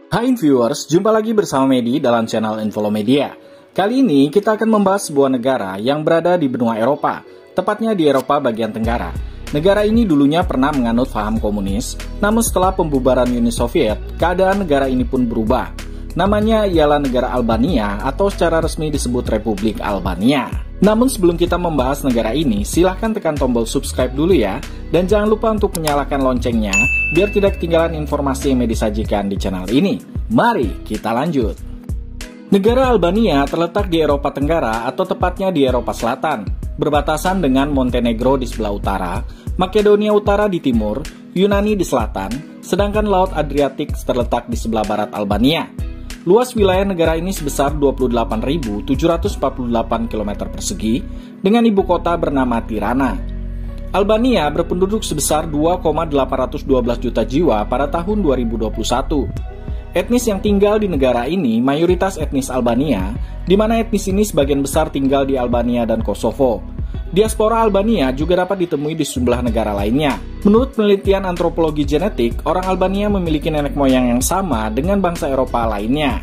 Hai viewers, jumpa lagi bersama Medi dalam channel Infolomedia. Kali ini kita akan membahas sebuah negara yang berada di benua Eropa, tepatnya di Eropa bagian Tenggara. Negara ini dulunya pernah menganut paham komunis, namun setelah pembubaran Uni Soviet, keadaan negara ini pun berubah. Namanya ialah negara Albania atau secara resmi disebut Republik Albania. Namun sebelum kita membahas negara ini, silahkan tekan tombol subscribe dulu ya. Dan jangan lupa untuk menyalakan loncengnya, biar tidak ketinggalan informasi yang disajikan di channel ini. Mari kita lanjut. Negara Albania terletak di Eropa Tenggara atau tepatnya di Eropa Selatan, berbatasan dengan Montenegro di sebelah utara, Makedonia Utara di timur, Yunani di selatan, sedangkan Laut Adriatik terletak di sebelah barat Albania. Luas wilayah negara ini sebesar 28.748 km persegi dengan ibu kota bernama Tirana. Albania berpenduduk sebesar 2,812 juta jiwa pada tahun 2021. Etnis yang tinggal di negara ini mayoritas etnis Albania, di mana etnis ini sebagian besar tinggal di Albania dan Kosovo. Diaspora Albania juga dapat ditemui di sejumlah negara lainnya. Menurut penelitian antropologi genetik, orang Albania memiliki nenek moyang yang sama dengan bangsa Eropa lainnya.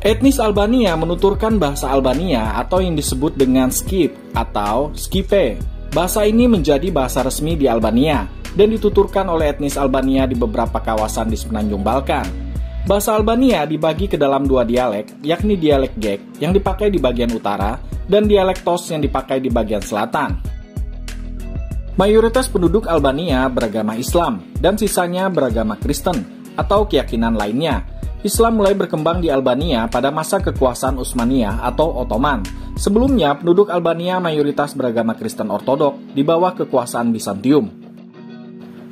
Etnis Albania menuturkan bahasa Albania atau yang disebut dengan Skip atau Skipe. Bahasa ini menjadi bahasa resmi di Albania dan dituturkan oleh etnis Albania di beberapa kawasan di semenanjung Balkan. Bahasa Albania dibagi ke dalam dua dialek, yakni dialek Gek yang dipakai di bagian utara dan dialek Tos yang dipakai di bagian selatan. Mayoritas penduduk Albania beragama Islam dan sisanya beragama Kristen atau keyakinan lainnya. Islam mulai berkembang di Albania pada masa kekuasaan Utsmaniyah atau Ottoman. Sebelumnya, penduduk Albania mayoritas beragama Kristen Ortodok di bawah kekuasaan Bizantium.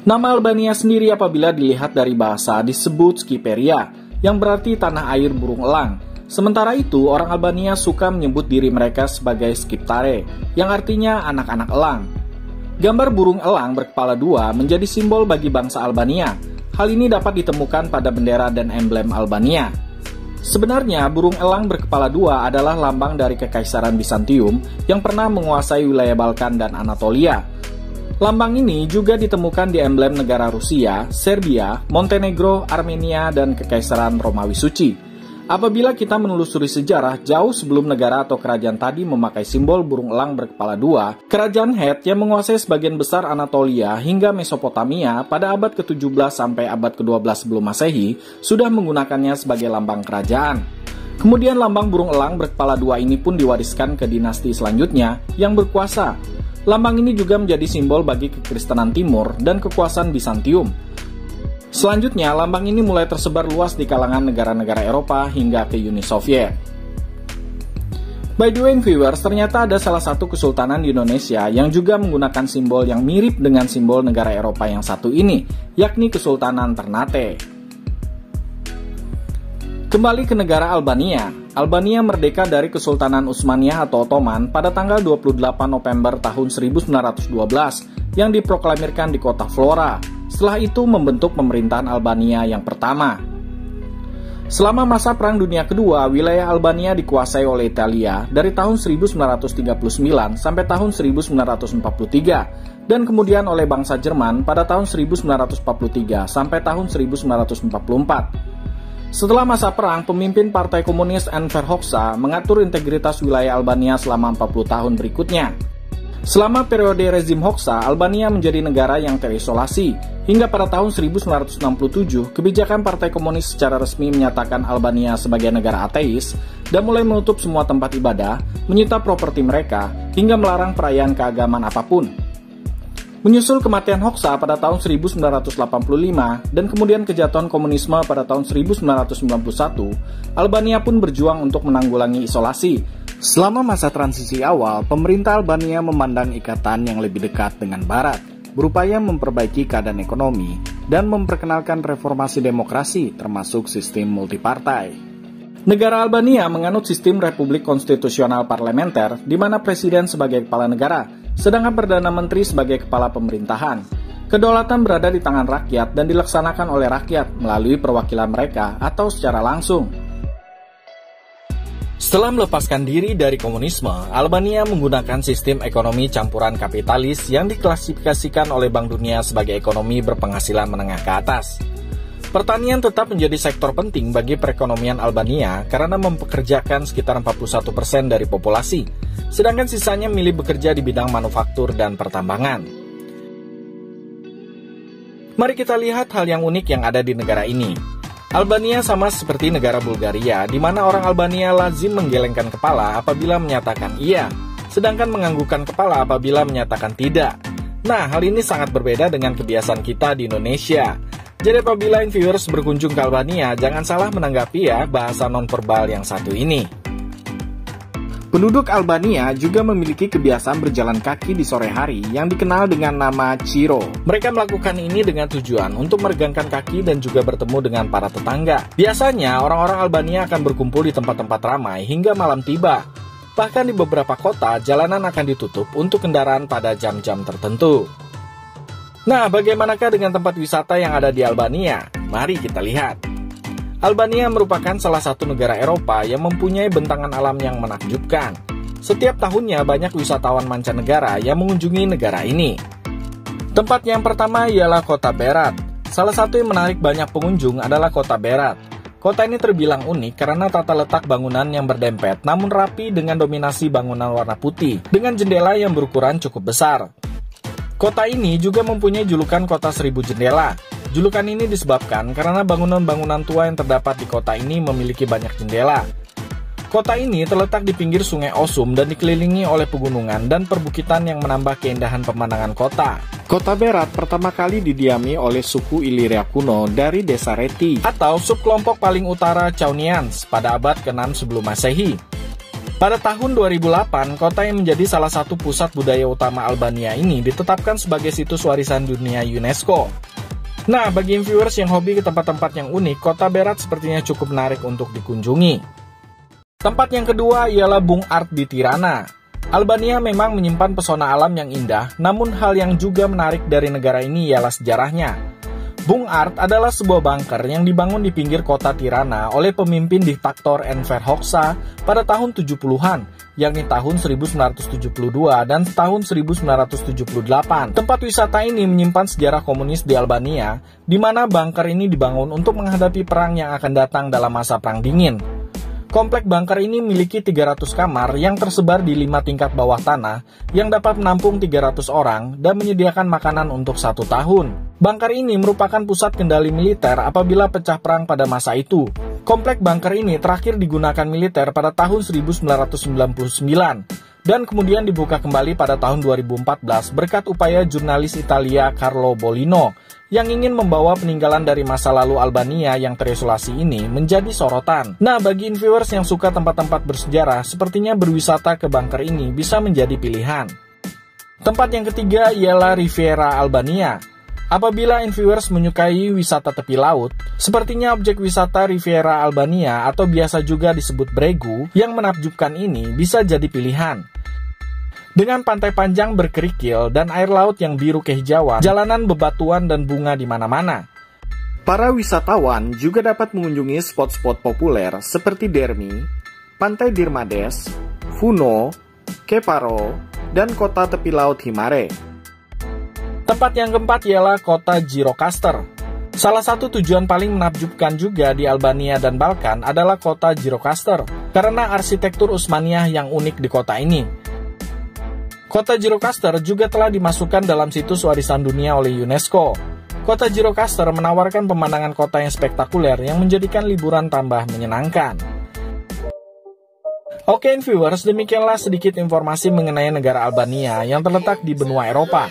Nama Albania sendiri apabila dilihat dari bahasa disebut Skiperia, yang berarti tanah air burung elang. Sementara itu, orang Albania suka menyebut diri mereka sebagai Skiptare, yang artinya anak-anak elang. Gambar burung elang berkepala dua menjadi simbol bagi bangsa Albania. Hal ini dapat ditemukan pada bendera dan emblem Albania. Sebenarnya, burung elang berkepala dua adalah lambang dari Kekaisaran Bizantium yang pernah menguasai wilayah Balkan dan Anatolia. Lambang ini juga ditemukan di emblem negara Rusia, Serbia, Montenegro, Armenia, dan Kekaisaran Romawi Suci. Apabila kita menelusuri sejarah jauh sebelum negara atau kerajaan tadi memakai simbol burung elang berkepala dua, kerajaan Het yang menguasai sebagian besar Anatolia hingga Mesopotamia pada abad ke-17 sampai abad ke-12 sebelum Masehi sudah menggunakannya sebagai lambang kerajaan. Kemudian lambang burung elang berkepala dua ini pun diwariskan ke dinasti selanjutnya yang berkuasa. Lambang ini juga menjadi simbol bagi kekristenan timur dan kekuasaan Bizantium. Selanjutnya, lambang ini mulai tersebar luas di kalangan negara-negara Eropa hingga ke Uni Soviet. By the way, viewers, ternyata ada salah satu kesultanan di Indonesia yang juga menggunakan simbol yang mirip dengan simbol negara Eropa yang satu ini, yakni Kesultanan Ternate. Kembali ke negara Albania. Albania merdeka dari Kesultanan Utsmaniyah atau Ottoman pada tanggal 28 November tahun 1912 yang diproklamirkan di kota Flora. Setelah itu membentuk pemerintahan Albania yang pertama. Selama masa Perang Dunia Kedua, wilayah Albania dikuasai oleh Italia dari tahun 1939 sampai tahun 1943 dan kemudian oleh bangsa Jerman pada tahun 1943 sampai tahun 1944. Setelah masa perang, pemimpin Partai Komunis Enver Hoxha mengatur integritas wilayah Albania selama 40 tahun berikutnya. Selama periode rezim Hoxha, Albania menjadi negara yang terisolasi. Hingga pada tahun 1967, kebijakan Partai Komunis secara resmi menyatakan Albania sebagai negara ateis dan mulai menutup semua tempat ibadah, menyita properti mereka, hingga melarang perayaan keagamaan apapun. Menyusul kematian Hoxha pada tahun 1985 dan kemudian kejatuhan komunisme pada tahun 1991, Albania pun berjuang untuk menanggulangi isolasi. Selama masa transisi awal, pemerintah Albania memandang ikatan yang lebih dekat dengan Barat, berupaya memperbaiki keadaan ekonomi dan memperkenalkan reformasi demokrasi termasuk sistem multipartai. Negara Albania menganut sistem republik konstitusional parlementer di mana presiden sebagai kepala negara, sedangkan Perdana Menteri sebagai kepala pemerintahan. Kedaulatan berada di tangan rakyat dan dilaksanakan oleh rakyat melalui perwakilan mereka atau secara langsung. Setelah melepaskan diri dari komunisme, Albania menggunakan sistem ekonomi campuran kapitalis yang diklasifikasikan oleh Bank Dunia sebagai ekonomi berpenghasilan menengah ke atas. Pertanian tetap menjadi sektor penting bagi perekonomian Albania karena mempekerjakan sekitar 41% dari populasi, sedangkan sisanya milih bekerja di bidang manufaktur dan pertambangan. Mari kita lihat hal yang unik yang ada di negara ini. Albania sama seperti negara Bulgaria, di mana orang Albania lazim menggelengkan kepala apabila menyatakan iya, sedangkan menganggukkan kepala apabila menyatakan tidak. Nah, hal ini sangat berbeda dengan kebiasaan kita di Indonesia. Jadi apabila viewers berkunjung ke Albania, jangan salah menanggapi ya bahasa nonverbal yang satu ini. Penduduk Albania juga memiliki kebiasaan berjalan kaki di sore hari yang dikenal dengan nama Ciro. Mereka melakukan ini dengan tujuan untuk meregangkan kaki dan juga bertemu dengan para tetangga. Biasanya orang-orang Albania akan berkumpul di tempat-tempat ramai hingga malam tiba. Bahkan di beberapa kota, jalanan akan ditutup untuk kendaraan pada jam-jam tertentu. Nah, bagaimanakah dengan tempat wisata yang ada di Albania? Mari kita lihat. Albania merupakan salah satu negara Eropa yang mempunyai bentangan alam yang menakjubkan. Setiap tahunnya banyak wisatawan mancanegara yang mengunjungi negara ini. Tempat yang pertama ialah Kota Berat. Salah satu yang menarik banyak pengunjung adalah Kota Berat. Kota ini terbilang unik karena tata letak bangunan yang berdempet namun rapi dengan dominasi bangunan warna putih dengan jendela yang berukuran cukup besar. Kota ini juga mempunyai julukan Kota Seribu Jendela. Julukan ini disebabkan karena bangunan-bangunan tua yang terdapat di kota ini memiliki banyak jendela. Kota ini terletak di pinggir Sungai Osum dan dikelilingi oleh pegunungan dan perbukitan yang menambah keindahan pemandangan kota. Kota Berat pertama kali didiami oleh suku Iliria kuno dari desa Reti atau subkelompok paling utara Chaunians pada abad ke-6 sebelum Masehi. Pada tahun 2008, kota yang menjadi salah satu pusat budaya utama Albania ini ditetapkan sebagai situs warisan dunia UNESCO. Nah, bagi viewers yang hobi ke tempat-tempat yang unik, Kota Berat sepertinya cukup menarik untuk dikunjungi. Tempat yang kedua ialah Bung Art di Tirana. Albania memang menyimpan pesona alam yang indah, namun hal yang juga menarik dari negara ini ialah sejarahnya. Bung Art adalah sebuah bunker yang dibangun di pinggir kota Tirana oleh pemimpin diktator Enver Hoxha pada tahun 70-an, yakni tahun 1972 dan tahun 1978. Tempat wisata ini menyimpan sejarah komunis di Albania, di mana bunker ini dibangun untuk menghadapi perang yang akan datang dalam masa Perang Dingin. Komplek bunker ini memiliki 300 kamar yang tersebar di 5 tingkat bawah tanah yang dapat menampung 300 orang dan menyediakan makanan untuk 1 tahun. Bunker ini merupakan pusat kendali militer apabila pecah perang pada masa itu. Komplek bunker ini terakhir digunakan militer pada tahun 1999 dan kemudian dibuka kembali pada tahun 2014 berkat upaya jurnalis Italia Carlo Bolino yang ingin membawa peninggalan dari masa lalu Albania yang terisolasi ini menjadi sorotan. Nah, bagi viewers yang suka tempat-tempat bersejarah, sepertinya berwisata ke bunker ini bisa menjadi pilihan. Tempat yang ketiga ialah Riviera Albania. Apabila viewers menyukai wisata tepi laut, sepertinya objek wisata Riviera Albania atau biasa juga disebut Bregu yang menakjubkan ini bisa jadi pilihan. Dengan pantai panjang berkerikil dan air laut yang biru kehijauan, jalanan bebatuan dan bunga di mana-mana. Para wisatawan juga dapat mengunjungi spot-spot populer seperti Dermi, Pantai Dirmades, Funo, Keparo, dan kota tepi laut Himare. Tempat yang keempat ialah kota Gjirokastër. Salah satu tujuan paling menakjubkan juga di Albania dan Balkan adalah kota Gjirokastër karena arsitektur Utsmaniyah yang unik di kota ini. Kota Gjirokastër juga telah dimasukkan dalam situs warisan dunia oleh UNESCO. Kota Gjirokastër menawarkan pemandangan kota yang spektakuler yang menjadikan liburan tambah menyenangkan. Oke viewers, demikianlah sedikit informasi mengenai negara Albania yang terletak di benua Eropa.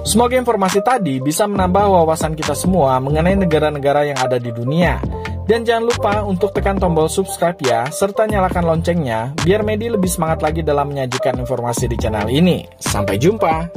Semoga informasi tadi bisa menambah wawasan kita semua mengenai negara-negara yang ada di dunia. Dan jangan lupa untuk tekan tombol subscribe ya, serta nyalakan loncengnya, biar Medi lebih semangat lagi dalam menyajikan informasi di channel ini. Sampai jumpa!